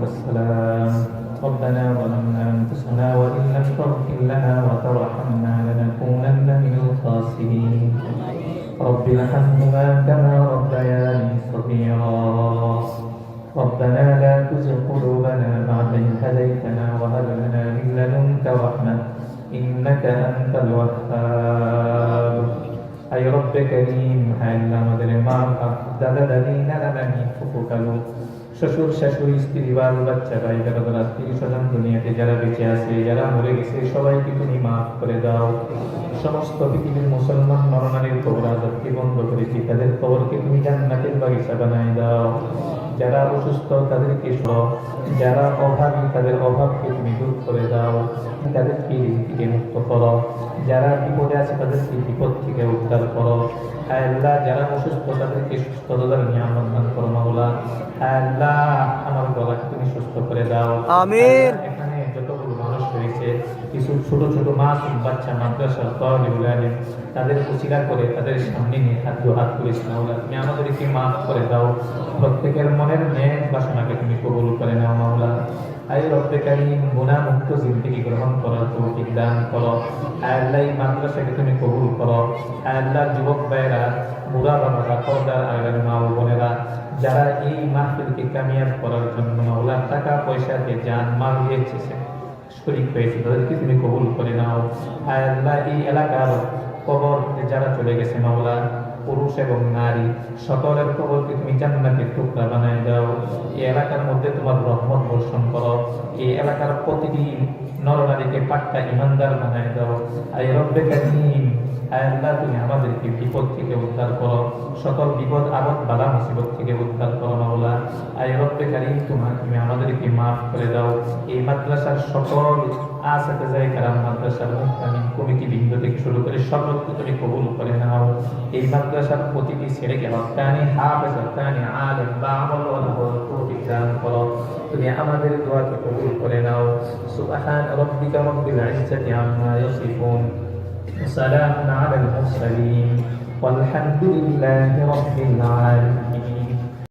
السلام ربنا ظلمنا أنفسنا وإن لم تغفر لنا وترحمنا لنكونن من الخاسرين رب ارحمهما كما ربياني صغيرا ربنا لا تزغ قلوبنا بعد إذ هديتنا وهب لنا من لدنك رحمة إنك أنت الوهاب أي رب كريم هل আমাদের মা দাদা দাদি নানা নানি ফুফু খালু শ্বশুর শাশুড়ি স্ত্রী বাল বাচ্চা ভাই বেড়াদার আত্মীয় স্বজন দুনিয়াতে যারা বেঁচে আছে যারা মরে গেছে সবাইকে তুমি মাফ করে দাও সমস্ত পৃথিবীর মুসলমান নরনারীর কবর আযাবকে বন্ধ করেছি তাদের কবরকে তুমি জান্নাতের বাগিচা বানায় দাও যারা অসুস্থ তাদেরকে সহ যারা অভাবী তাদের অভাবকে তুমি দূর করে দাও তাদেরকে ঋণ থেকে মুক্ত করো যারা বিপদে আছে তাদেরকে বিপদ থেকে উদ্ধার করো হায় আল্লাহ যারা অসুস্থ তাদেরকে সুস্থতার নিয়ামত দান করো মাওলা হায় আল্লাহ আমার গলাকে তুমি সুস্থ করে দাও আমিন। এখানে যতগুলো মানুষ রয়েছে কিছু ছোট ছোট মাসুম বাচ্চা মাদ্রাসার তালিবুল ইলম তাদের উসিলা করে তাদের সামনে নিয়ে হাত করেছি মাওলা তুমি আমাদেরকে মাফ করে দাও প্রত্যেকের মনের নেক বাসনাকে তুমি কবুল করে নাও মাওলা আয় রব্বে কারীম গুনাহ মুক্ত জিন্দেগি গ্রহণ করার তৌফিক দান করো আয় আল্লাহ এই মাদ্রাসাকে তুমি কবুল করো আয় আল্লাহ যুবক ভাইরা বুড়া বাবারা পর্দার আগার মা ও বোনেরা যারা এই মাহফিলকে কামিয়াব করার জন্য মাওলা টাকা পয়সাতে জান মাল দিয়েছে শরীক হয়েছে তাদেরকে তুমি কবুল করে নাও আয় আল্লাহ এই এলাকার কবর যারা চলে গেছে মাওলা পুরুষ এবং নারী সকলের কবরকে তুমি জান্নাতের টুকরা বানায় দাও এই এলাকার মধ্যে তোমার রহমত বর্ষণ করো এই এলাকার প্রতিটি নরনারীকে পাক্কা ইমানদার বানায় দাও আয় রব্বে কারীম আয় আল্লাহ তুমি আমাদেরকে বিপদ থেকে উদ্ধার করো সকল বিপদ আপদ বালা মুসিবত থেকে উদ্ধার করো মাওলা আয় রব্বে কারীম তুমি আমাদেরকে মাফ করে দাও এই মাদ্রাসার সকল আসাতিজায়ে কেরাম মাদ্রাসার মুহতামিম কমিটি বৃন্দ থেকে শুরু করে সকলকে তুমি কবুল করে নাও এই মাদ্রাসার প্রতিটি ছেলেকে হক্কানি হাফেজ হক্কানি আলেম বা আমল ওয়ালা তৌফিক দান করো তুমি আমাদের দোয়াকে কবুল করে নাও সুবহান রাব্বিকা রাব্বিল ইজ্জাতি আম্মা ইয়াসিফুন وسلام على المرسلين والحمد لله رب العالمين